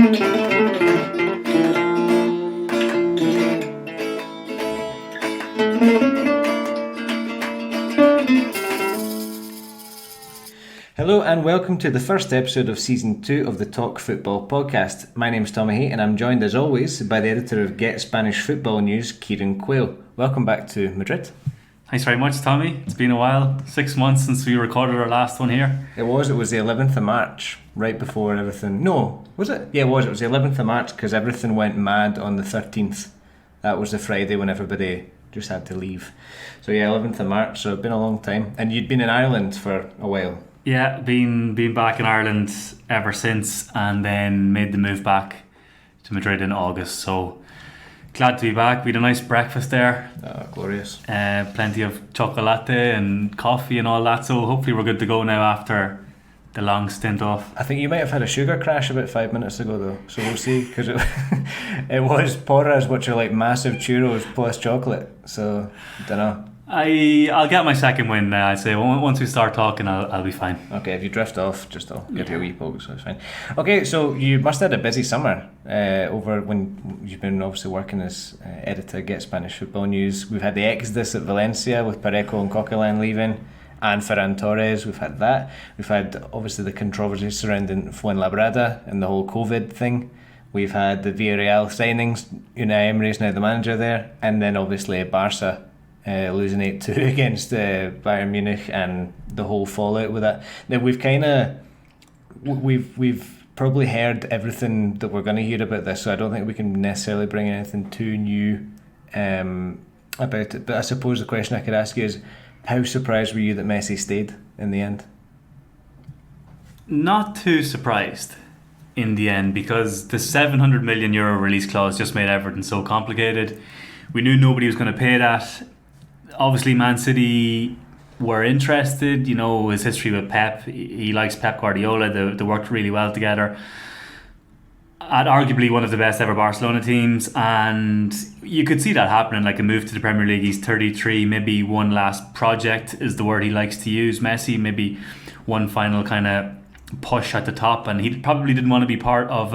Hello and welcome to the first episode of Season 2 of the Talk Fútbol podcast. My name's Tommy and I'm joined as always by the editor of Get Spanish Football News, Kieran Quayle. Welcome back to Madrid. Thanks very much, Tommy. It's been a while, 6 months since we recorded our last one here. It was the 11th of March, right before everything... No, was it? Yeah, it was the 11th of March because everything went mad on the 13th. That was the Friday when everybody just had to leave. So yeah, 11th of March, so it's been a long time. And you'd been in Ireland for a while. Yeah, been back in Ireland ever since, and then made the move back to Madrid in August. So glad to be back. We had a nice breakfast there. Oh, glorious. Plenty of chocolate and coffee and all that. So hopefully we're good to go now after the long stint off. I think you might have had a sugar crash about 5 minutes ago though. So we'll see, because it was porras, which are like massive churros plus chocolate. So I don't know. I'll get my second win. I'd say once we start talking, I'll be fine. Okay, if you drift off, just I'll give you a wee poke, so it's fine. Okay, so you must have had a busy summer over when you've been obviously working as editor, Get Spanish Football News. We've had the exodus at Valencia with Parejo and Coquelin leaving, and Ferran Torres. We've had that. We've had obviously the controversy surrounding Fuenlabrada and the whole COVID thing. We've had the Villarreal signings. Unai Emery is now the manager there, and then obviously Barça. Losing 8-2 against Bayern Munich and the whole fallout with that. Now we've probably heard everything that we're going to hear about this, so I don't think we can necessarily bring anything too new about it. But I suppose the question I could ask you is, how surprised were you that Messi stayed in the end? Not too surprised in the end, because the €700 million release clause just made everything so complicated. We knew nobody was going to pay that. Obviously, Man City were interested. You know, his history with Pep. He likes Pep Guardiola. They worked really well together at arguably one of the best ever Barcelona teams. And you could see that happening, like a move to the Premier League. He's 33. Maybe one last project is the word he likes to use. Messi, maybe one final kind of push at the top. And he probably didn't want to be part of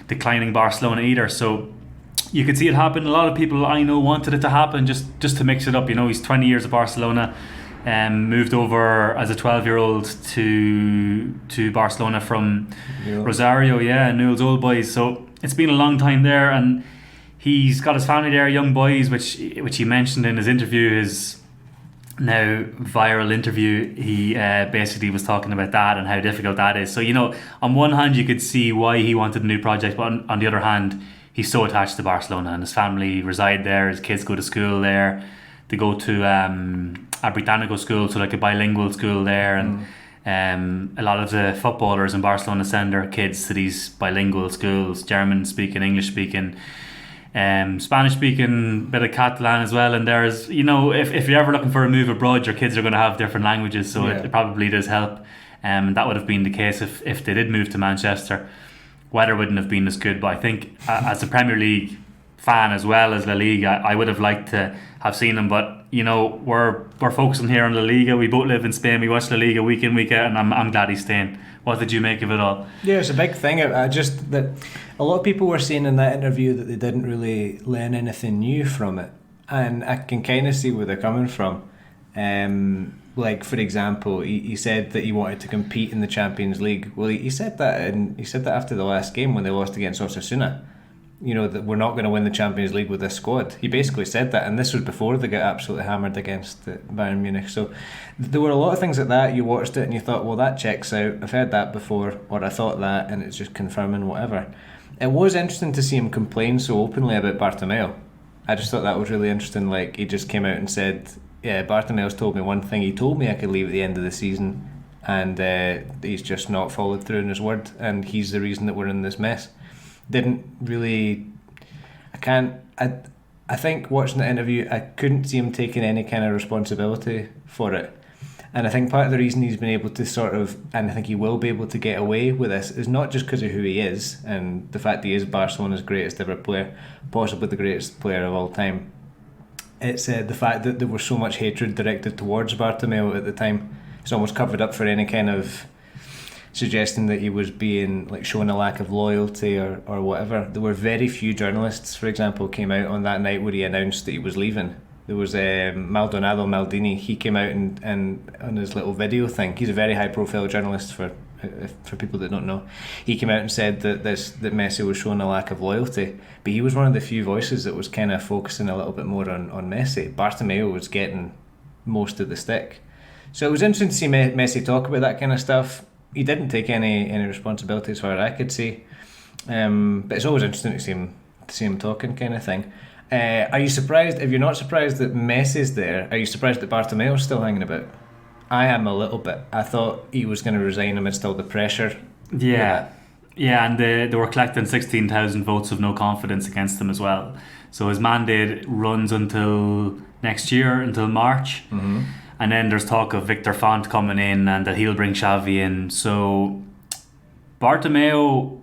declining Barcelona either. So you could see it happen. A lot of people I know wanted it to happen just to mix it up. You know, he's 20 years at Barcelona, moved over as a 12-year-old to Barcelona from Rosario, Newell's Old Boys. So it's been a long time there, and he's got his family there, young boys, which he mentioned in his interview, his now viral interview. He basically was talking about that and how difficult that is. So, you know, on one hand you could see why he wanted a new project, but on the other hand, he's so attached to Barcelona, and his family reside there. His kids go to school there. They go to a Británico school, so like a bilingual school there. And a lot of the footballers in Barcelona send their kids to these bilingual schools, German speaking, English speaking, Spanish speaking, bit of Catalan as well. And there's, you know, if you're ever looking for a move abroad, your kids are going to have different languages, so it probably does help. And that would have been the case if they did move to Manchester. Weather wouldn't have been as good, but I think as a Premier League fan as well as La Liga, I would have liked to have seen him. But you know, we're focusing here on La Liga. We both live in Spain. We watch La Liga week in, week out, and I'm glad he's staying. What did you make of it all? Yeah, it's a big thing. I just that a lot of people were saying in that interview that they didn't really learn anything new from it, and I can kind of see where they're coming from. Like, for example, he said that he wanted to compete in the Champions League. Well, he said that, and he said that after the last game when they lost against Osasuna. You know, that we're not going to win the Champions League with this squad. He basically said that, and this was before they got absolutely hammered against Bayern Munich. So there were a lot of things like that. You watched it and you thought, well, that checks out. I've heard that before, or I thought that, and it's just confirming whatever. It was interesting to see him complain so openly about Bartomeu. I just thought that was really interesting. Like, he just came out and said, yeah, Bartomeu's told me one thing. He told me I could leave at the end of the season, and he's just not followed through on his word, and he's the reason that we're in this mess. Didn't really... I think watching the interview, I couldn't see him taking any kind of responsibility for it. And I think part of the reason he's been able to sort of, and I think he will be able to get away with this, is not just because of who he is and the fact that he is Barcelona's greatest ever player, possibly the greatest player of all time. It's the fact that there was so much hatred directed towards Bartomeu at the time. It's almost covered up for any kind of suggesting that he was being like showing a lack of loyalty or whatever. There were very few journalists, for example, came out on that night where he announced that he was leaving. There was Maldini. He came out and on his little video thing. He's a very high profile journalist for people that don't know. He came out and said that Messi was showing a lack of loyalty, but he was one of the few voices that was kind of focusing a little bit more on Messi. Bartomeu was getting most of the stick. So it was interesting to see Messi talk about that kind of stuff. He didn't take any responsibility as far as I could see, but it's always interesting to see him talking, kind of thing. Are you surprised? If you're not surprised that Messi's there, are you surprised that Bartomeu's still hanging about? I am a little bit. I thought he was going to resign amidst all the pressure. Yeah, and they were collecting 16,000 votes of no confidence against him as well. So his mandate runs until next year, until March. Mm-hmm. And then there's talk of Victor Font coming in and that he'll bring Xavi in. So Bartomeu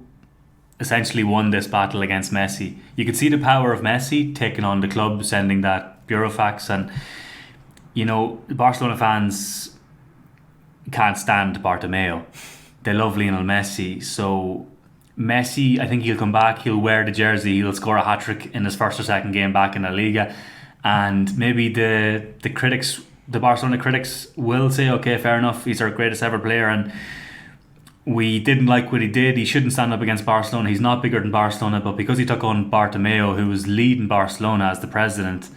essentially won this battle against Messi. You could see the power of Messi taking on the club, sending that burofax, and Barcelona fans can't stand Bartomeu. They love Lionel Messi. So Messi, I think he'll come back, he'll wear the jersey, he'll score a hat-trick in his first or second game back in La Liga, and maybe the Barcelona critics will say, okay, fair enough, he's our greatest ever player and we didn't like what he did, he shouldn't stand up against Barcelona, he's not bigger than Barcelona. But because he took on Bartomeu, who was leading Barcelona as the president,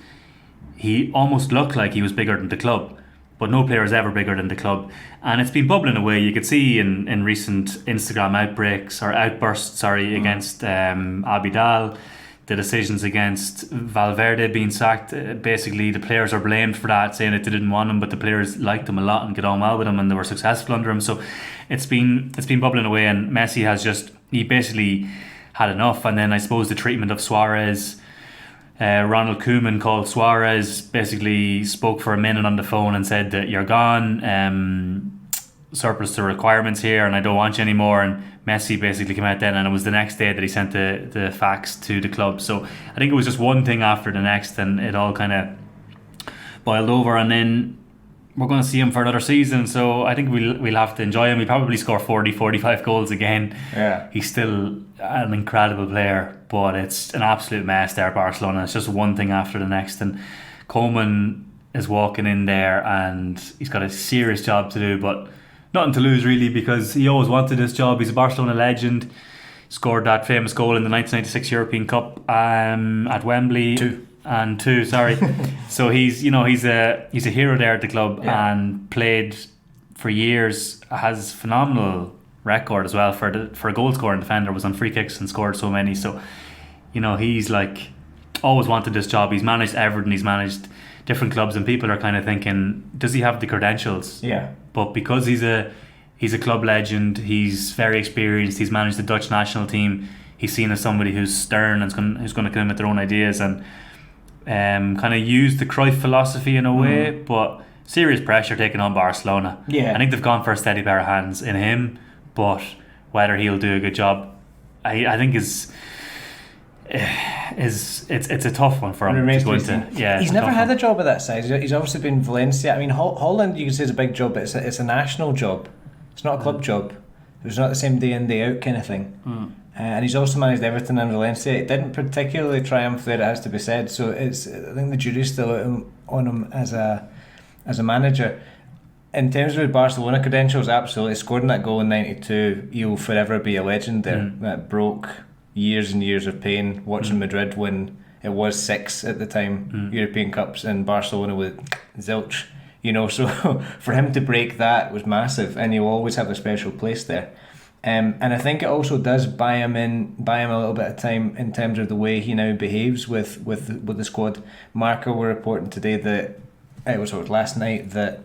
he almost looked like he was bigger than the club. But no player is ever bigger than the club, and it's been bubbling away. You could see in recent Instagram outbursts against Abidal, the decisions against Valverde being sacked. Basically, the players are blamed for that, saying that they didn't want him, but the players liked him a lot and get on well with him, and they were successful under him. So it's been bubbling away, and Messi has he basically had enough. And then I suppose the treatment of Suarez. Ronald Koeman called Suarez, basically spoke for a minute on the phone and said that you're gone, surplus to requirements here and I don't want you anymore. And Messi basically came out then, and it was the next day that he sent the fax to the club. So I think it was just one thing after the next, and it all kind of boiled over. And then we're going to see him for another season, so I think we'll have to enjoy him. He'll probably score 40-45 goals again. Yeah, he's still an incredible player, but it's an absolute mess there at Barcelona. It's just one thing after the next, and Koeman is walking in there and he's got a serious job to do, but nothing to lose really, because he always wanted this job. He's a Barcelona legend, scored that famous goal in the 1996 European Cup at Wembley. Two, sorry. So he's a hero there at the club, and played for years, has phenomenal record as well for a goal scoring defender, was on free kicks and scored so many. So he's like always wanted this job. He's managed Everton, he's managed different clubs, and people are kind of thinking, does he have the credentials? Yeah. But because he's a club legend, he's very experienced, he's managed the Dutch national team, he's seen as somebody who's stern and who's going to come in with their own ideas, and kind of use the Cruyff philosophy in a way, but serious pressure taking on Barcelona. Yeah, I think they've gone for a steady pair of hands in him, but whether he'll do a good job, I think it's a tough one for him to go into. Yeah, he's never had a job of that size. He's obviously been Valencia. I mean, Holland, you can say is a big job, but it's a national job. It's not a club job. It's not the same day in, day out kind of thing. And he's also managed Everton and Valencia. It didn't particularly triumph there, it has to be said. So I think the jury's still out on him as a manager. In terms of his Barcelona credentials, absolutely. Scoring that goal in 92, he'll forever be a legend there. That broke years and years of pain watching Madrid win. It was 6 at the time, European Cups, and Barcelona with zilch. So for him to break that was massive, and he'll always have a special place there. And I think it also does buy him a little bit of time in terms of the way he now behaves with the squad. Marca were reporting today that it was last night that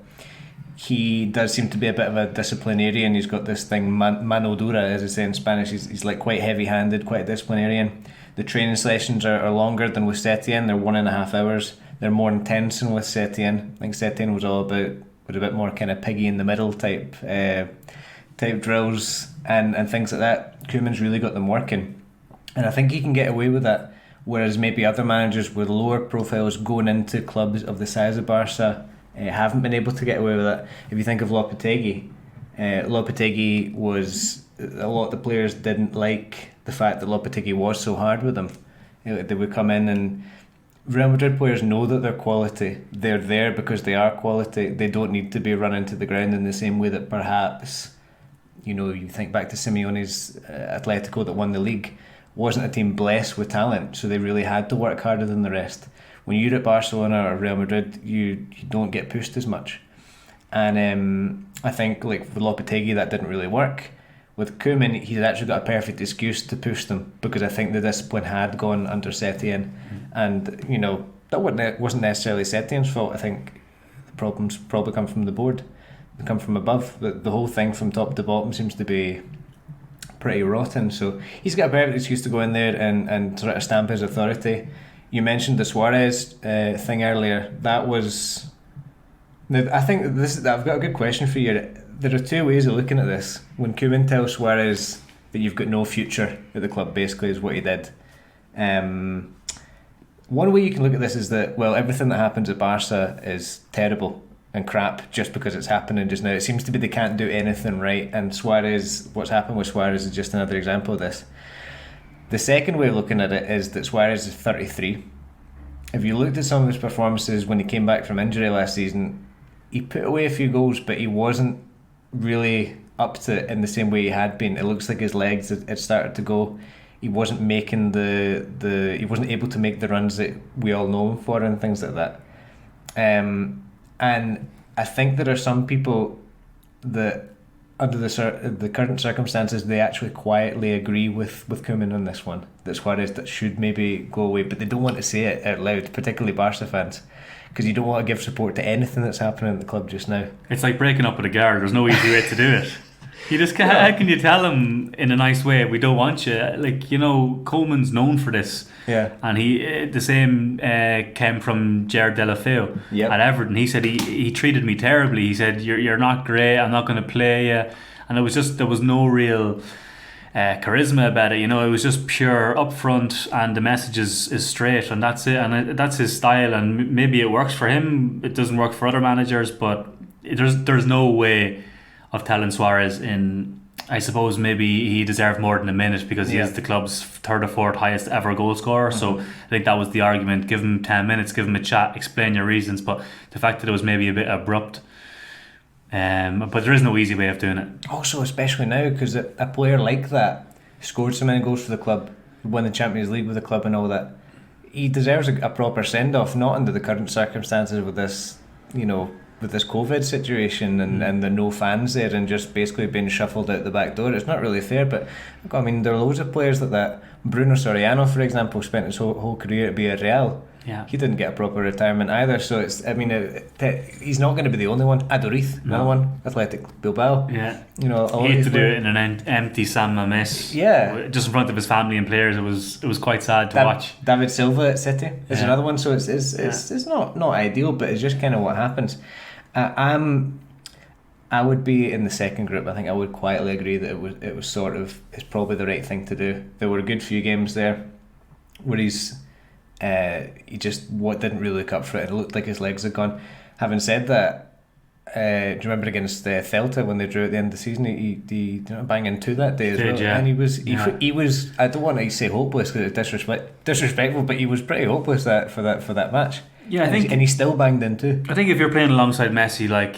he does seem to be a bit of a disciplinarian. He's got this thing, mano dura, as they say in Spanish. He's like quite heavy-handed, quite a disciplinarian. The training sessions are longer than with Setien. They're 1.5 hours. They're more intense than with Setien. I think Setien was all about a bit more kind of piggy in the middle type drills and things like that. Koeman's really got them working, and I think he can get away with that, whereas maybe other managers with lower profiles going into clubs of the size of Barca haven't been able to get away with that. If you think of Lopetegui, Lopetegui was, a lot of the players didn't like the fact that Lopetegui was so hard with them. They would come in, and Real Madrid players know that they're quality. They're there because they are quality. They don't need to be run into the ground in the same way that perhaps, you think back to Simeone's Atlético that won the league, wasn't a team blessed with talent, so they really had to work harder than the rest. When you're at Barcelona or Real Madrid, you don't get pushed as much. And I think like with Lopetegui that didn't really work. With Koeman, he's actually got a perfect excuse to push them, because I think the discipline had gone under Setien, and that wasn't necessarily Setien's fault. I think the problems probably come from the board, they come from above. The whole thing from top to bottom seems to be pretty rotten. So he's got a perfect excuse to go in there and sort of stamp his authority. You mentioned the Suarez thing earlier. That was. I think I've got a good question for you. There are two ways of looking at this. When Koeman tells Suarez that you've got no future at the club, basically, is what he did. One way you can look at this is that, well, everything that happens at Barca is terrible and crap just because it's happening just now. It seems to be they can't do anything right, and what's happened with Suarez is just another example of this. The second way of looking at it is that Suarez is 33. If you looked at some of his performances when he came back from injury last season, he put away a few goals, but he wasn't really up to it in the same way he had been. It looks like his legs had started to go. He wasn't making he wasn't able to make the runs that we all know him for and things like that. And I think there are some people that, under the current circumstances, they actually quietly agree with Koeman on this one, that Suarez that should maybe go away, but they don't want to say it out loud, particularly Barca fans, because you don't want to give support to anything that's happening at the club just now. It's like breaking up with a guard. There's no easy way to do it. You just can't. How can you tell him in a nice way, we don't want you? Like, Koeman's known for this. Yeah. And the same came from Gerard Deulofeu at Everton. He said he treated me terribly. He said, you're not great, I'm not going to play you. And it was just, there was no real charisma about it. It was just pure upfront, and the message is straight, and that's it. And that's his style, and maybe it works for him. It doesn't work for other managers, but there's no way of telling Suarez I suppose maybe he deserved more than a minute because he is the club's third or fourth highest ever goal scorer. Mm-hmm. So I think that was the argument. Give him 10 minutes, give him a chat, explain your reasons. But the fact that it was maybe a bit abrupt. But there is no easy way of doing it. Also, especially now, because a player like that scored so many goals for the club, won the Champions League with the club and all that, he deserves a proper send-off, not under the current circumstances with this, with this COVID situation and the no fans there and just basically being shuffled out the back door. It's not really fair, but I mean, there are loads of players like that. Bruno Soriano, for example, spent his whole career at Villarreal. Yeah. He didn't get a proper retirement either, so he's not going to be the only one. Aduriz, another one, Athletic Bilbao. Yeah, he had to do it in an empty San Mamés. Yeah, just in front of his family and players. It was quite sad to watch. David Silva at City is another one. So it's not ideal, but it's just kind of what happens. I would be in the second group. I think I would quietly agree that it was sort of, it's probably the right thing to do. There were a good few games there where he just didn't really look up for it. It looked like his legs had gone. Having said that, do you remember against Celta when they drew at the end of the season? He bang into that day as well. Yeah. And he was. I don't want to say hopeless because it's disrespectful, but he was pretty hopeless for that match. Yeah, I think, and he still banged in too. I think if you're playing alongside Messi, like,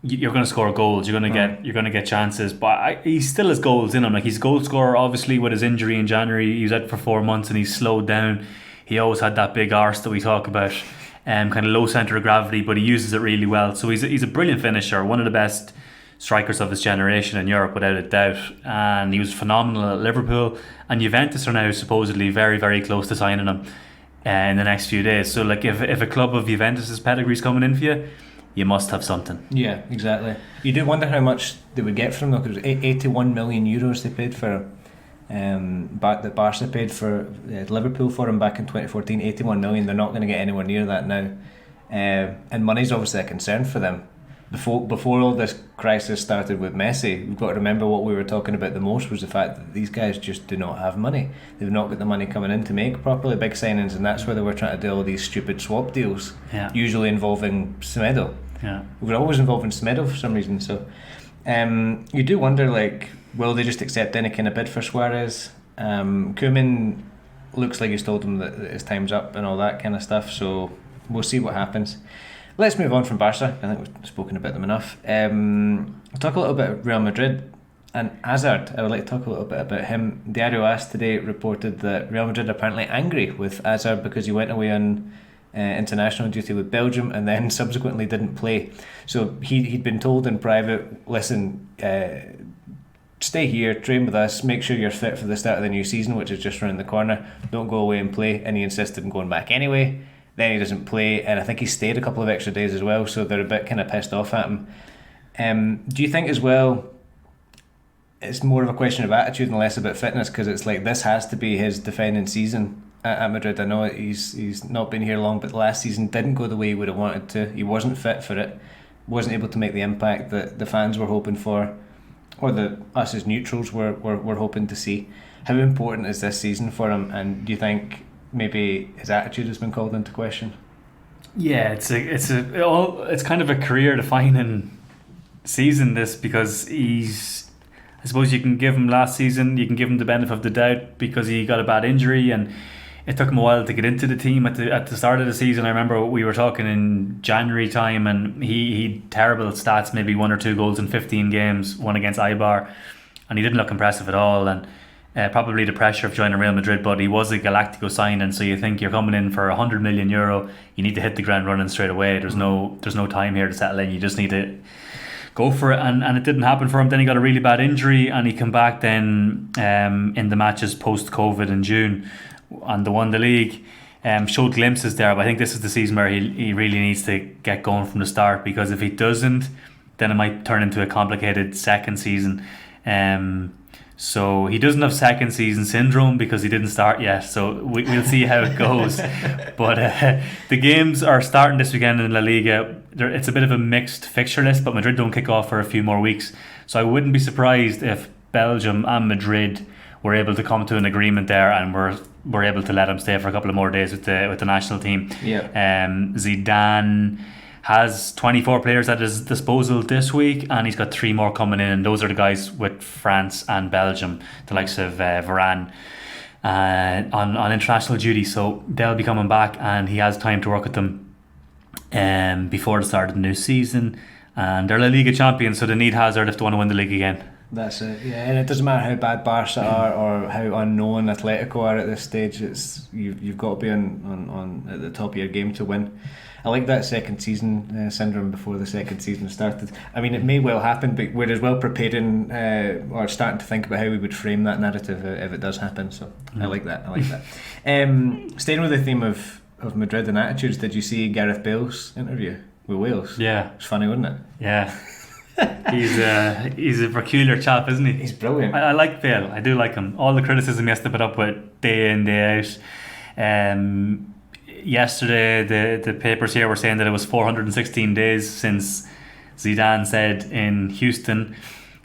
you're going to score goals. You're going to get chances, but he still has goals in him. Like, he's a goal scorer. Obviously, with his injury in January, he was out for 4 months and he's slowed down. He always had that big arse that we talk about, kind of low centre of gravity, but he uses it really well. So he's a brilliant finisher, one of the best strikers of his generation in Europe, without a doubt. And he was phenomenal at Liverpool. And Juventus are now supposedly very, very close to signing him in the next few days. So, like, if a club of Juventus's pedigree is coming in for you, you must have something. Yeah, exactly. You do wonder how much they would get from him, because it was 81 million euros they paid for him. That Barca paid for Liverpool for him back in 2014, 81 million. They're not going to get anywhere near that now, and money's obviously a concern for them. Before all this crisis started with Messi, we've got to remember what we were talking about the most was the fact that these guys just do not have money. They've not got the money coming in to make properly big signings, and that's why they were trying to do all these stupid swap deals, usually involving Semedo. Yeah, we were always involving Semedo for some reason. So You do wonder, like, will they just accept any kind of bid for Suarez? Koeman looks like he's told him that his time's up and all that kind of stuff, so we'll see what happens. Let's move on from Barca. I think we've spoken about them enough. We'll talk a little bit about Real Madrid and Hazard. I would like to talk a little bit about him. Diario AS today reported that Real Madrid are apparently angry with Hazard because he went away on international duty with Belgium and then subsequently didn't play. So he'd been told in private, listen, stay here, train with us, make sure you're fit for the start of the new season, which is just around the corner. Don't go away and play. And he insisted on going back anyway. Then he doesn't play, and I think he stayed a couple of extra days as well, so they're a bit kind of pissed off at him. Do you think as well it's more of a question of attitude and less about fitness, because it's like this has to be his defining season at Madrid? I know he's not been here long, but last season didn't go the way he would have wanted to. He wasn't fit for it, wasn't able to make the impact that the fans were hoping for, or that us as neutrals were hoping to see. How important is this season for him, and do you think maybe his attitude has been called into question? Yeah, it's kind of a career defining season, this, because I suppose you can give him last season, you can give him the benefit of the doubt because he got a bad injury and it took him a while to get into the team at the start of the season. I remember we were talking in January time and he terrible stats, maybe 1 or 2 goals in 15 games, one against Eibar, and he didn't look impressive at all, and probably the pressure of joining Real Madrid, but he was a Galactico signing, so you think you're coming in for €100 million, you need to hit the ground running straight away. There's no time here to settle in, you just need to go for it, and it didn't happen for him. Then he got a really bad injury and he came back then in the matches post-COVID in June and they won the league. Showed glimpses there, but I think this is the season where he really needs to get going from the start, because if he doesn't, then it might turn into a complicated second season. So he doesn't have second season syndrome because he didn't start yet, so we'll see how it goes. But the games are starting this weekend in La Liga. It's a bit of a mixed fixture list, but Madrid don't kick off for a few more weeks, so I wouldn't be surprised if Belgium and Madrid were able to come to an agreement there and we're able to let him stay for a couple of more days with the national team. Zidane has 24 players at his disposal this week, and he's got 3 more coming in, and those are the guys with France and Belgium, the likes of Ferran on international duty, so they'll be coming back and he has time to work with them before the start of the new season. And they're La Liga champions, so they need Hazard if they want to win the league again. That's it, yeah. And it doesn't matter how bad Barca are or how unknown Atlético are at this stage. It's you've got to be on at the top of your game to win. I like that second season syndrome before the second season started. I mean, it may well happen, but we're as well preparing or starting to think about how we would frame that narrative if it does happen. So I like that. Staying with the theme of Madrid and attitudes, did you see Gareth Bale's interview with Wales? Yeah, it's funny, wasn't it? Yeah. He's a peculiar chap, isn't he? He's brilliant. I like Bale. I do like him. All the criticism he has to put up with day in, day out. Yesterday the papers here were saying that it was 416 days since Zidane said in Houston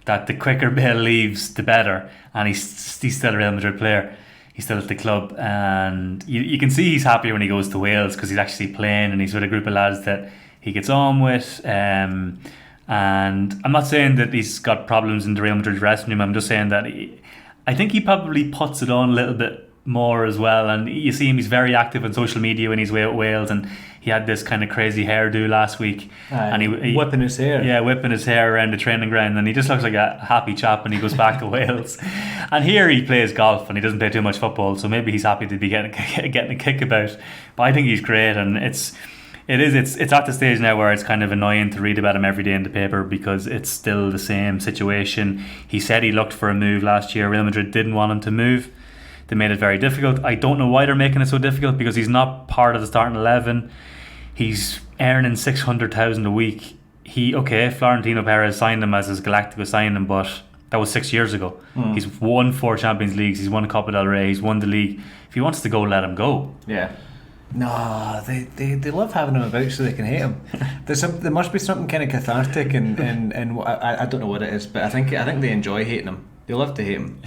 that the quicker Bale leaves the better, and he's still a Real Madrid player. He's still at the club, and you can see he's happy when he goes to Wales because he's actually playing and he's with a group of lads that he gets on with. And I'm not saying that he's got problems in the Real Madrid dressing room. I'm just saying that I think he probably puts it on a little bit more as well, and you see him, he's very active on social media when he's away at Wales, and he had this kind of crazy hairdo last week, and he whipping his hair around the training ground, and he just looks like a happy chap when he goes back to Wales. And here he plays golf and he doesn't play too much football, so maybe he's happy to be getting a kick about, but I think he's great. And it's at the stage now where it's kind of annoying to read about him every day in the paper because it's still the same situation. He said he looked for a move last year. Real Madrid didn't want him to move. They made it very difficult. I don't know why they're making it so difficult, because he's not part of the starting 11. He's earning 600,000 a week. Florentino Perez signed him as his Galactico signing, but that was 6 years ago. He's won 4 Champions Leagues. He's won a Copa del Rey. He's won the league. If he wants to go, let him go. Yeah. No, they love having him about so they can hate him. There must be something kind of cathartic and I don't know what it is, but I think they enjoy hating him. They love to hate him.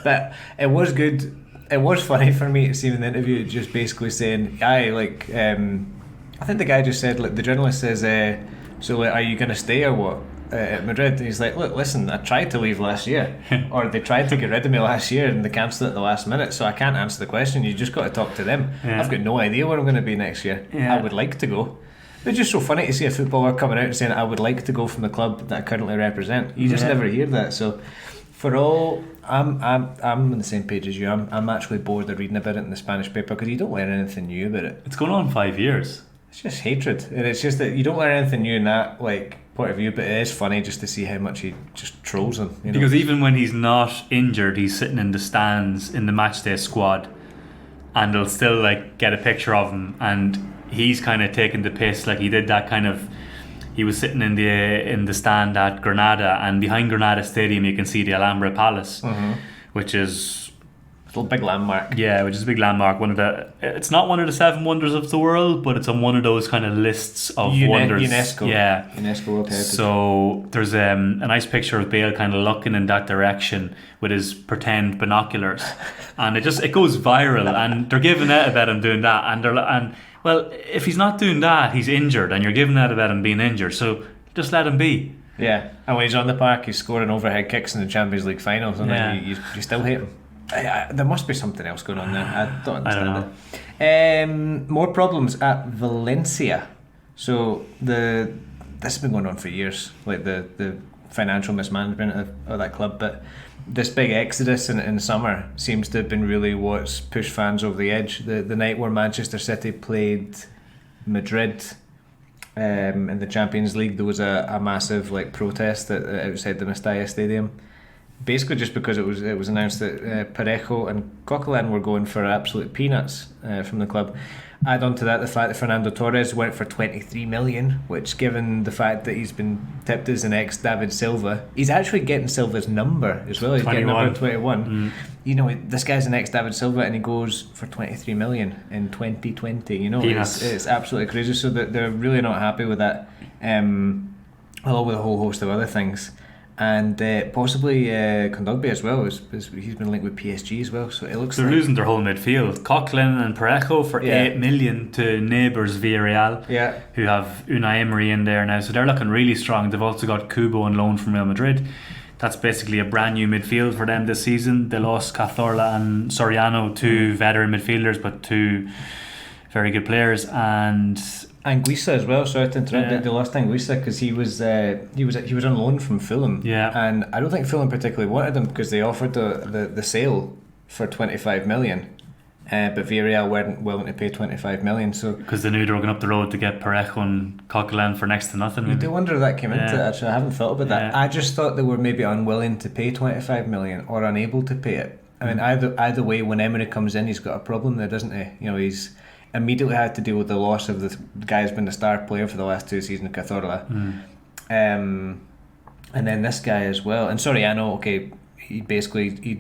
But it was good. It was funny for me to see him in the interview just basically saying, I think the guy just said, like, the journalist says, so like, are you going to stay or what? at Madrid. He's like, look, listen, I tried to leave last year, or they tried to get rid of me last year and they cancelled it at the last minute, so I can't answer the question. You just got to talk to them. I've got no idea where I'm going to be next year. I would like to go. It's just so funny to see a footballer coming out and saying, I would like to go from the club that I currently represent. You just never hear that. So for all, I'm on the same page as you. I'm actually bored of reading about it in the Spanish paper because you don't learn anything new about it. It's going on 5 years. It's just hatred, and it's just that you don't learn anything new in that point of view. But it is funny just to see how much he just trolls him. Because even when he's not injured, he's sitting in the stands in the matchday squad, and they'll still get a picture of him, and he's kind of taking the piss. He did that kind of. He was sitting in the stand at Granada, and behind Granada Stadium you can see the Alhambra Palace, which is. It's a big landmark. Yeah, which is a big landmark. It's not one of the 7 wonders of the world, but it's on one of those kind of lists of wonders. UNESCO. Yeah. UNESCO World Heritage. So there's a nice picture of Bale kind of looking in that direction with his pretend binoculars, and it goes viral. And they're giving out about him doing that, and well, if he's not doing that, he's injured, and you're giving out about him being injured. So just let him be. Yeah, and when he's on the park, he's scoring overhead kicks in the Champions League finals, and then you still hate him. There must be something else going on there. I don't understand it. More problems at Valencia. So this has been going on for years, the financial mismanagement of that club. But this big exodus in summer seems to have been really what's pushed fans over the edge. The night where Manchester City played Madrid in the Champions League, there was a massive protest outside the Mestalla Stadium. Basically, just because it was announced that Parejo and Coquelin were going for absolute peanuts from the club. Add on to that the fact that Fernando Torres went for 23 million, which, given the fact that he's been tipped as an ex-David Silva, he's actually getting Silva's number as well. He's 21. Getting number 21. This guy's an ex-David Silva, and he goes for 23 million in 2020. It's absolutely crazy. So that they're really not happy with that, along with a whole host of other things. And possibly Kondogbia as well. He's been linked with PSG as well. So it looks they're losing their whole midfield. Coquelin and Parejo for 8 million to neighbours Villarreal, who have Unai Emery in there now. So they're looking really strong. They've also got Kubo on loan from Real Madrid. That's basically a brand new midfield for them this season. They lost Cazorla and Soriano, 2 veteran midfielders, but 2 very good players. And Anguissa as well. Sorry to interrupt. They lost Anguissa because he was on loan from Fulham. And I don't think Fulham particularly wanted him because they offered the sale for 25 million, but Villarreal weren't willing to pay 25 million. So because they knew they were going up the road to get Parejo and Coquelin for next to nothing. You do wonder if that came into it. Actually, I haven't thought about that. I just thought they were maybe unwilling to pay 25 million or unable to pay it. I mean, either way, when Emery comes in, he's got a problem there, doesn't he? He's immediately had to deal with the loss of the guy who's been the star player for the last 2 seasons, Cazorla. And then this guy as well. And Soriano, he'd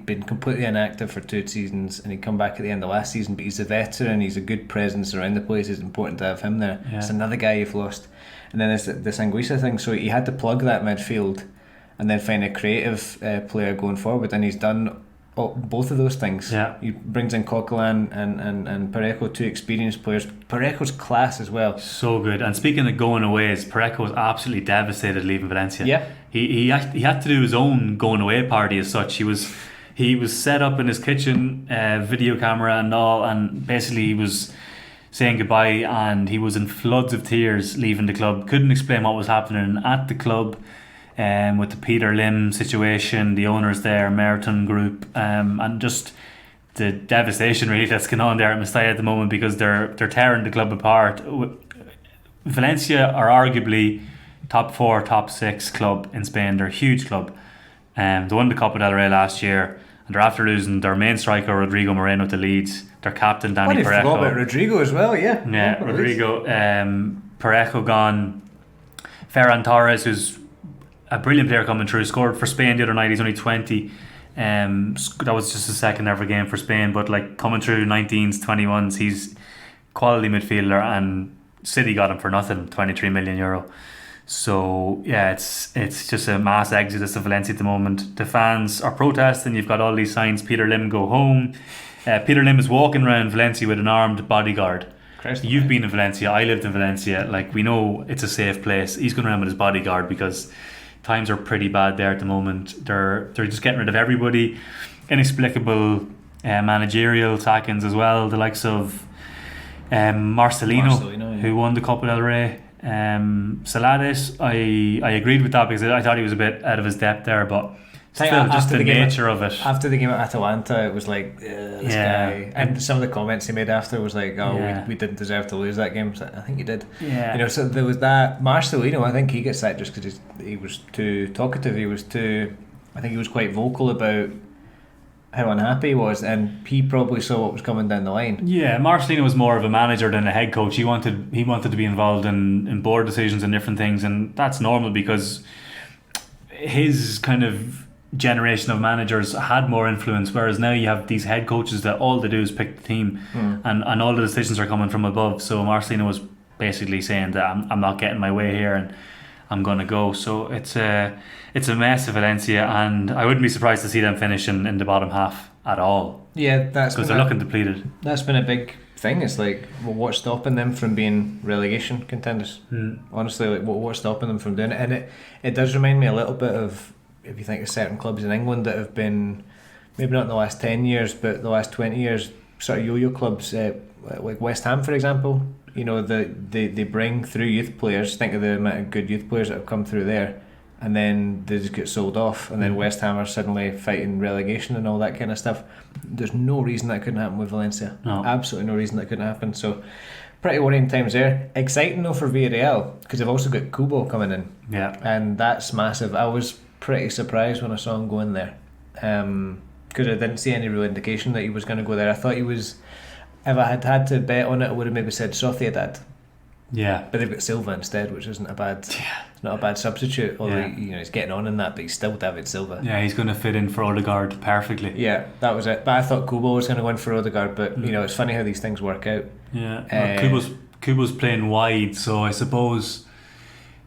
been completely inactive for 2 seasons, and he'd come back at the end of last season, but he's a veteran, he's a good presence around the place. It's important to have him there. It's another guy you've lost. And then this Anguissa thing, so he had to plug that midfield and then find a creative player going forward, and he's done both of those things. He brings in Coquelin and Parejo, 2 experienced players. Parejo's class as well. So good. And speaking of going away, Parejo was absolutely devastated leaving Valencia. He had to do his own going away party as such. He was set up in his kitchen, video camera and all, and basically he was saying goodbye, and he was in floods of tears leaving the club. Couldn't explain what was happening at the club. With the Peter Lim situation, the owners there, Merton Group, and just the devastation really that's going on there at Mestalla at the moment, because they're tearing the club apart. Valencia are arguably top 4, top 6 club in Spain. They're a huge club. They won the Copa del Rey last year, and they're after losing their main striker Rodrigo Moreno to Leeds, their captain Dani Parejo. I forgot about Rodrigo as well. Rodrigo. Parejo gone. Ferran Torres, who's a brilliant player coming through, scored for Spain the other night. He's only 20. That was just his second ever game for Spain, but coming through 19s, 21s, he's quality midfielder, and City got him for nothing, 23 million euro. So it's just a mass exodus of Valencia at the moment. The fans are protesting. You've got all these signs, Peter Lim go home. Peter Lim is walking around Valencia with an armed bodyguard. You've been in Valencia, I lived in Valencia, we know it's a safe place. He's going around with his bodyguard because times are pretty bad there at the moment. They're just getting rid of everybody. Inexplicable managerial sackings as well. The likes of Marcelino, who won the Copa del Rey. Celades, I agreed with that because I thought he was a bit out of his depth there, but still, just the nature of it. After the game at Atalanta, it was like, this guy. And some of the comments he made after was like, we didn't deserve to lose that game. So I think he did. Yeah. You know, so there was that. Marcelino, I think he gets sacked just because he was too talkative. I think he was quite vocal about how unhappy he was, and he probably saw what was coming down the line. Yeah, Marcelino was more of a manager than a head coach. He wanted to be involved in board decisions and different things, and that's normal because his kind of generation of managers had more influence, whereas now you have these head coaches that all they do is pick the team, and all the decisions are coming from above. So Marcelino was basically saying that I'm not getting my way here and I'm going to go. So it's a mess of Valencia, and I wouldn't be surprised to see them finish in the bottom half at all. Yeah, that's because they're looking depleted. That's been a big thing. It's like, well, what's stopping them from being relegation contenders? Honestly, like what's stopping them from doing it? And it does remind me a little bit of, if you think of certain clubs in England that have been, maybe not in the last 10 years, but the last 20 years, sort of yo-yo clubs, like West Ham, for example. You know, they bring through youth players. Think of the amount of good youth players that have come through there, and then they just get sold off, and then West Ham are suddenly fighting relegation and all that kind of stuff. There's no reason that couldn't happen with Valencia. No. Absolutely no reason that couldn't happen. So pretty worrying times there. Exciting though for Villarreal, because they've also got Kubo coming in. Yeah. And that's massive. I was pretty surprised when I saw him go in there, because I didn't see any real indication that he was going to go there. I thought he was, if I had had to bet on it, I would have maybe said Sociedad. Yeah, but they've got Silva instead, which isn't a bad. It's not a bad substitute. Although he's getting on in that, but he's still David Silva. Yeah, he's going to fit in for Odegaard perfectly. Yeah, that was it. But I thought Kubo was going to go in for Odegaard, but it's funny how these things work out. Yeah, Kubo's playing wide, so I suppose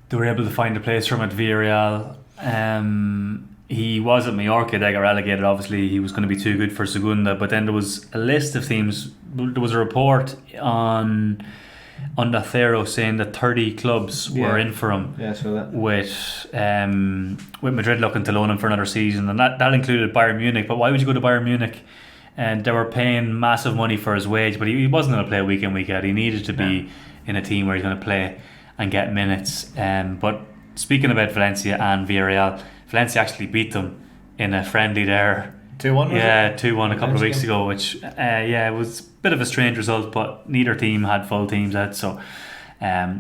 they were able to find a place for him at Villarreal. He was at Mallorca. They got relegated. Obviously, he was going to be too good for Segunda. But then there was a list of teams. There was a report on Onda Cero saying that 30 clubs were in for him. Yeah, so that with Madrid looking to loan him for another season, and that included Bayern Munich. But why would you go to Bayern Munich? And they were paying massive money for his wage, but he wasn't going to play week in, week out. He needed to be in a team where he's going to play and get minutes. But speaking about Valencia and Villarreal, Valencia actually beat them in a friendly there. 2-1, yeah, 2-1 a couple of weeks ago, which it was a bit of a strange result, but neither team had full teams out, so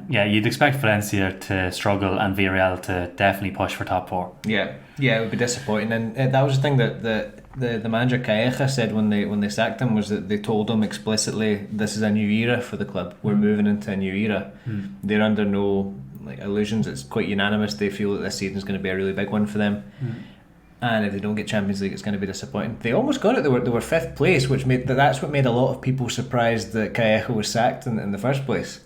you'd expect Valencia to struggle and Villarreal to definitely push for top four. Yeah, it would be disappointing, and that was the thing that the manager Parejo said when they sacked him, was that they told him explicitly, this is a new era for the club, we're moving into a new era. They're under no illusions. It's quite unanimous, they feel that this season is going to be a really big one for them. And if they don't get Champions League, it's going to be disappointing. They almost got it. They were fifth place, which that's what made a lot of people surprised that Parejo was sacked in the first place.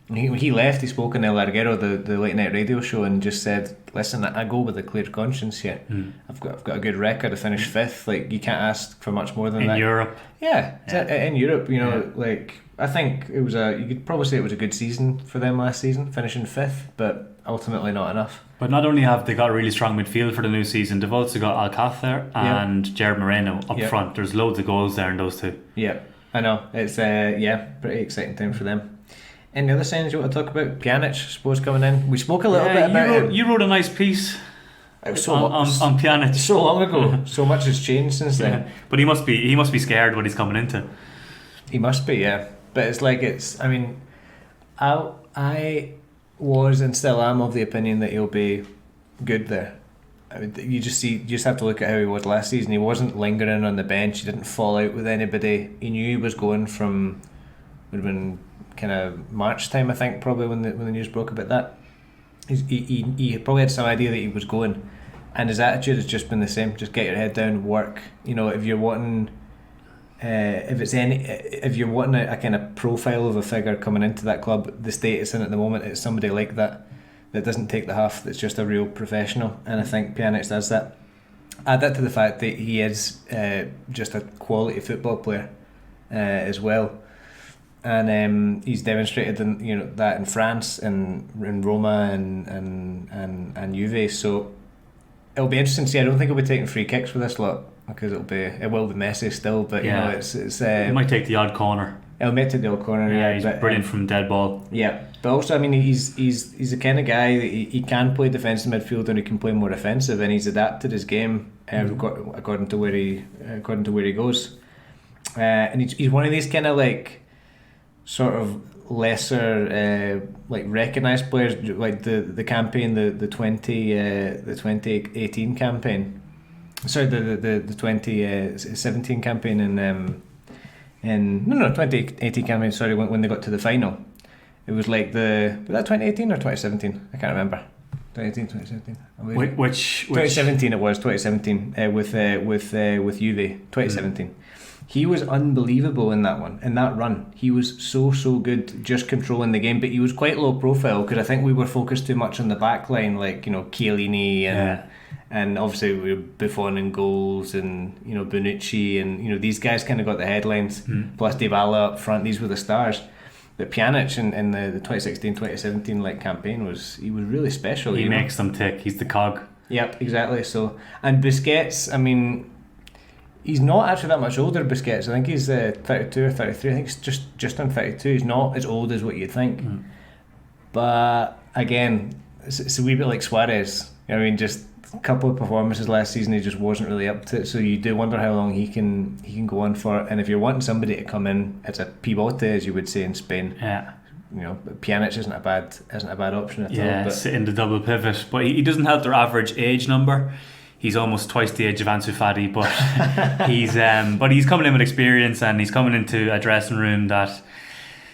When he left, he spoke in El Larguero, the late night radio show, and just said, "Listen, I go with a clear conscience here. I've got a good record. I finished fifth. Like, you can't ask for much more than that in Europe." Yeah, in Europe, I think it was you could probably say it was a good season for them last season, finishing fifth, but ultimately not enough. But not only have they got a really strong midfield for the new season, they've also got Alcácer and Gerard Moreno up front. There's loads of goals there in those two. Yeah, I know. It's pretty exciting time for them. Any other signs you want to talk about? Pjanić, I suppose, coming in. We spoke a little bit about it. You wrote a nice piece on Pjanić. So long ago. So much has changed since then. But he must be scared what he's coming into. He must be, yeah. But I was and still am of the opinion that he'll be good there. I mean, you just have to look at how he was last season. He wasn't lingering on the bench. He didn't fall out with anybody. He knew he was going from, would have been kind of March time, I think, probably when the news broke about that. He probably had some idea that he was going, and his attitude has just been the same. Just get your head down, work. If you're wanting. If you're wanting a kind of profile of a figure coming into that club, the state it's in at the moment, it's somebody like that doesn't take the huff, that's just a real professional, and I think Pjanić does that. Add that to the fact that he is just a quality football player as well, and he's demonstrated that in France and in Roma and Juve. So it'll be interesting to see. I don't think he'll be taking free kicks for this lot because it will be Messi still, but you know it's he might take the odd corner. He'll make it the odd corner. Yeah, he's brilliant from dead ball. Yeah, but also I mean he's the kind of guy that he can play defensive midfield and he can play more offensive, and he's adapted his game according to where he goes, and he's one of these kind of like sort of lesser like recognised players, like the campaign, the 2018 campaign. Sorry, the 2017 campaign in 2018 campaign. Sorry, when they got to the final, it was like was that 2018 or 2017? I can't remember. 2018, 2017. Which 2017 it was 2017 with Juve 2017. He was unbelievable in that one, in that run. He was so good, just controlling the game. But he was quite low profile because I think we were focused too much on the back line, like Coquelin and obviously we were Buffon in goals, and Bonucci, and these guys kind of got the headlines. Plus Dybala up front, these were the stars. But Pjanić in the 2016-2017 like campaign was really special. He makes them tick. He's the cog. Yep, exactly. So, and Busquets, I mean, he's not actually that much older, Busquets. I think he's 32 or 33. I think he's just on 32. He's not as old as what you'd think. But again, it's a wee bit like Suarez. I mean, just a couple of performances last season, he just wasn't really up to it. So you do wonder how long he can go on for. And if you're wanting somebody to come in, it's a pivote, as you would say in Spain. Yeah. Pjanić isn't a bad option at all. Yeah, sit in the double pivot, but he doesn't have their average age number. He's almost twice the age of Ansu Fati, but he's coming in with experience, and he's coming into a dressing room that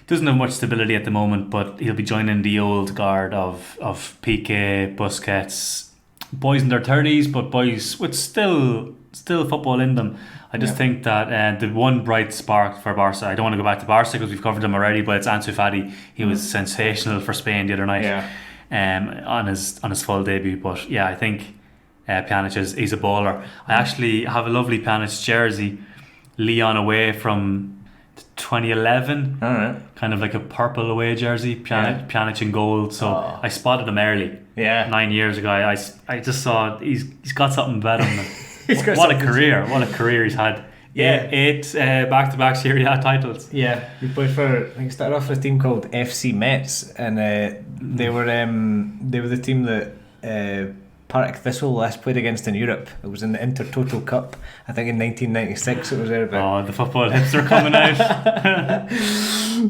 doesn't have much stability at the moment. But he'll be joining the old guard of Piqué, Busquets, boys in their 30s, but boys with still football in them. I just think that the one bright spark for Barca, I don't want to go back to Barca because we've covered them already, but it's Ansu Fati. He was sensational for Spain the other night, on his full debut. But yeah, I think Pjanić he's a baller. I actually have a lovely Pjanić jersey, Lyon away from 2011. All right. Kind of like a purple away jersey, Pjanić in gold. So I spotted him early. Yeah. 9 years ago. I just saw he's got something about him. What a career he's had. Yeah, eight back-to-back Serie A titles. Yeah, he played for. I think he started off for a team called FC Metz, and they were the team that Partick Thistle last played against in Europe. It was in the Intertoto Cup, I think in 1996. It was there. Oh, the football hits are coming out.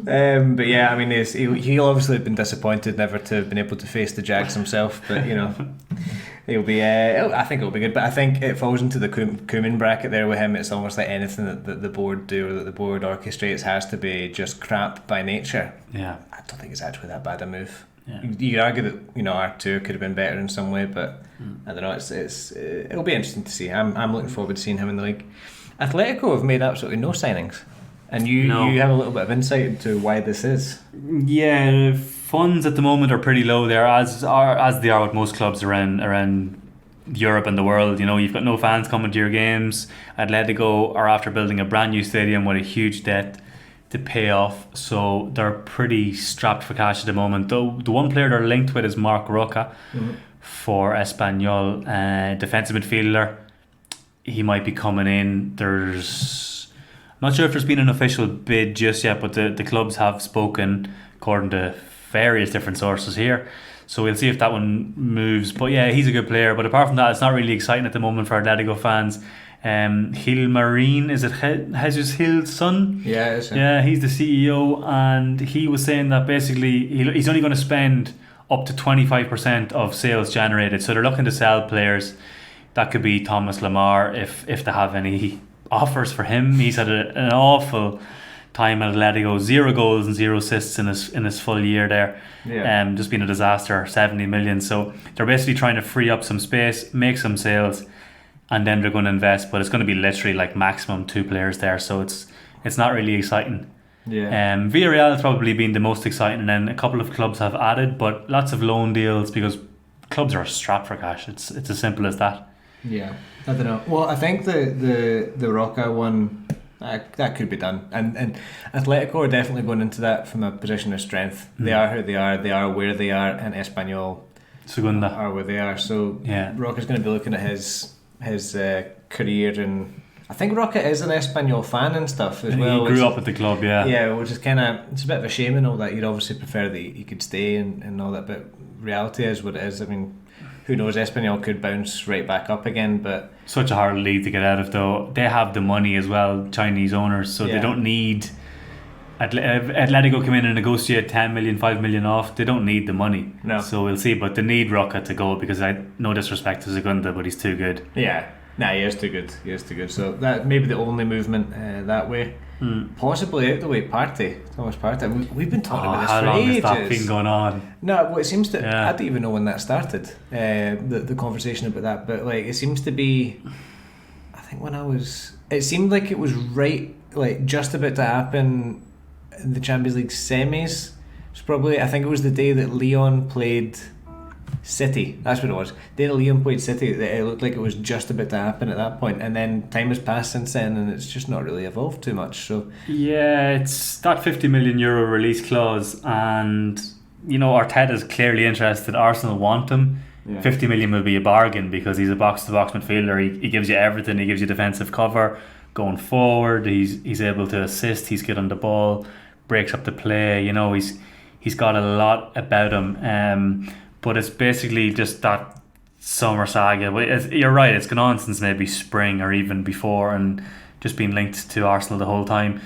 But yeah, I mean, he'll obviously have been disappointed never to have been able to face the Jags himself. But he'll be. I think it'll be good. But I think it falls into the Koeman bracket there with him. It's almost like anything that the board do or that the board orchestrates has to be just crap by nature. Yeah, I don't think it's actually that bad a move. Yeah. You could argue that R2 could have been better in some way, but I don't know. It'll be interesting to see. I'm looking forward to seeing him in the league. Atletico have made absolutely no signings, and you have a little bit of insight into why this is. Yeah, funds at the moment are pretty low there, as they are with most clubs around Europe and the world. You've got no fans coming to your games. Atletico are after building a brand new stadium with a huge debt to pay off, so they're pretty strapped for cash at the moment. The one player they're linked with is Marc Roca for Espanyol, defensive midfielder. He might be coming in. I'm not sure if there's been an official bid just yet, but the clubs have spoken according to various different sources here, so we'll see if that one moves. But yeah, he's a good player, but apart from that, it's not really exciting at the moment for Atletico fans. Gilmarín, is it Jesus Gil's son? Yeah, it is. Yeah, he's the CEO, and he was saying that basically he's only going to spend up to 25% of sales generated. So they're looking to sell players. That could be Thomas Lemar if they have any offers for him. He's had an awful time at Atletico, 0 goals and 0 assists in his full year there. Yeah. Just been a disaster, 70 million. So they're basically trying to free up some space, make some sales, and then they're going to invest, but it's going to be literally like maximum 2 players there, so it's not really exciting. Yeah. Villarreal has probably been the most exciting, and then a couple of clubs have added, but lots of loan deals because clubs are strapped for cash. It's as simple as that. Yeah, I don't know. Well, I think the Roca one that could be done, and Atletico are definitely going into that from a position of strength. They are who they are. They are where they are in Espanyol. Segunda. are where they are. So Roca's going to be looking at his career, and I think Roca is an Espanyol fan and stuff as well. He grew up at the club, which is kind of, it's a bit of a shame and all that. You'd obviously prefer that he could stay and all that, but reality is what it is. I mean, who knows, Espanyol could bounce right back up again, but such a hard league to get out of, though. They have the money as well, Chinese owners, so they don't need Atletico come in and negotiate 10 million, 5 million off. They don't need the money. No. So we'll see, but they need Roca to go, because no disrespect to Segunda, but he's too good. Yeah. Nah, he is too good. So that may be the only movement that way. Possibly out the way, Thomas Partey. We've been talking about this for ages. How long has that been going on? No, well, it seems to. I don't even know when that started. The conversation about that, but like it seems to be. I think it seemed like it was right, like just about to happen in the Champions League semis. It's probably. I think it was the day that Leon played City. That's what it was. The day that Leon played City, it looked like it was just about to happen at that point, and then time has passed since then, and it's just not really evolved too much. So it's that 50 million euro release clause, and Arteta's clearly interested. Arsenal want him. 50 million will be a bargain, because he's a box-to-box midfielder. He gives you everything. He gives you defensive cover going forward. He's able to assist. He's good on the ball, breaks up the play. He's got a lot about him. But it's basically just that summer saga. You're right, it's gone on since maybe spring or even before, and just been linked to Arsenal the whole time.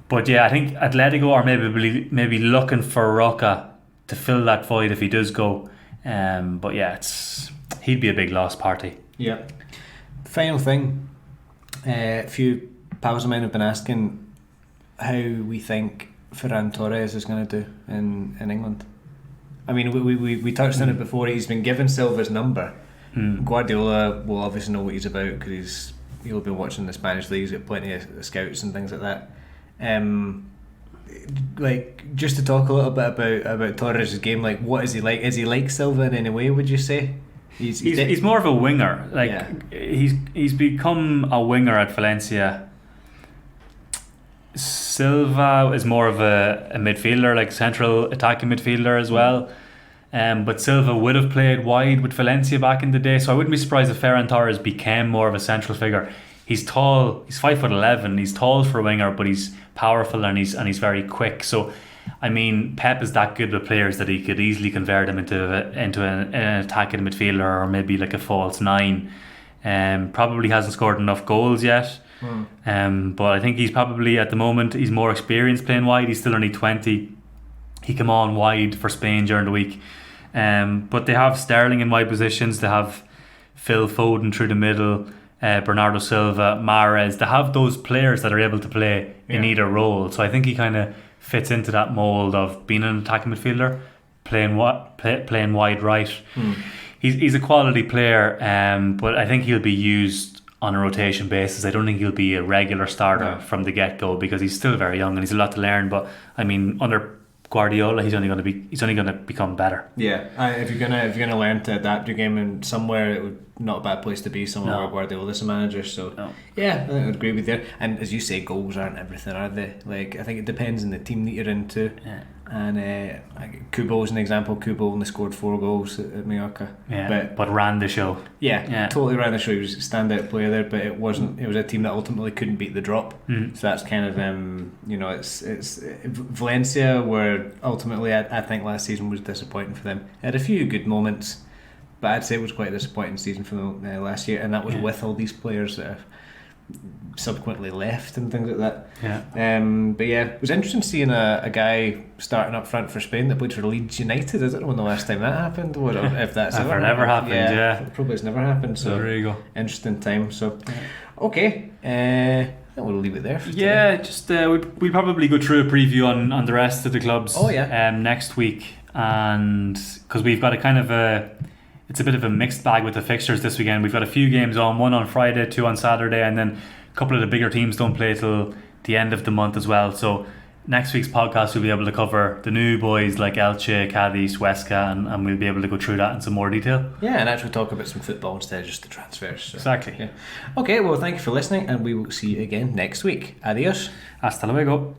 But I think Atletico are maybe looking for Roca to fill that void if he does go. But he'd be a big loss, Partey. Yeah. Final thing, a few pals of mine have been asking how we think Ferran Torres is going to do in England. I mean, we touched on it before. He's been given Silva's number. Guardiola will obviously know what he's about, because he'll be watching the Spanish league. He's got plenty of scouts and things like that. Like, just to talk a little bit about Torres' game, like, what is he like? Is he like Silva in any way, would you say? He's more of a winger. He's become a winger at Valencia. Silva is more of a midfielder, like central attacking midfielder as well. But Silva would have played wide with Valencia back in the day, so I wouldn't be surprised if Ferran Torres became more of a central figure. He's tall, he's 5'11", he's tall for a winger, but he's powerful and he's very quick. So I mean, Pep is that good with players that he could easily convert him into an attacking midfielder, or maybe like a false nine. Probably hasn't scored enough goals yet. But I think he's probably, at the moment, he's more experienced playing wide. He's still only 20. He came on wide for Spain during the week. But they have Sterling in wide positions. They have Phil Foden through the middle, Bernardo Silva, Mahrez. They have those players that are able to play in either role. So I think he kind of fits into that mould of being an attacking midfielder, playing wide right. He's a quality player, but I think he'll be used on a rotation basis. I don't think he'll be a regular starter from the get-go, because he's still very young and he's a lot to learn. But I mean, under Guardiola, he's only going to become better. If you're gonna learn to adapt your game in somewhere, it would not a bad place to be, somewhere where Guardiola's a manager. So I think I'd agree with you. And as you say, goals aren't everything, are they? Like, I think it depends on the team that you're into. And Kubo's an example. Kubo only scored 4 goals at Mallorca. But ran the show. Totally ran the show. He was a standout player there, but it was a team that ultimately couldn't beat the drop. So that's kind of it's Valencia, where ultimately I think last season was disappointing for them. It had a few good moments, but I'd say it was quite a disappointing season for them last year, and that was with all these players that have subsequently left and things like that. But it was interesting seeing a guy starting up front for Spain that played for Leeds United. I don't know when the last time that happened, or if that's ever happened. Probably it's never happened. So there you go. Interesting time. So okay, we'll leave it there for today. Just we'll probably go through a preview on the rest of the clubs next week, and because we've got a kind of it's a bit of a mixed bag with the fixtures this weekend. We've got a few games on, 1 on Friday, 2 on Saturday, and then a couple of the bigger teams don't play till the end of the month as well. So next week's podcast we'll be able to cover the new boys like Elche, Cadiz, Huesca, and we'll be able to go through that in some more detail. And actually talk about some football instead of just the transfers. So. Exactly. Okay, well, thank you for listening, and we will see you again next week. Adios. Hasta luego.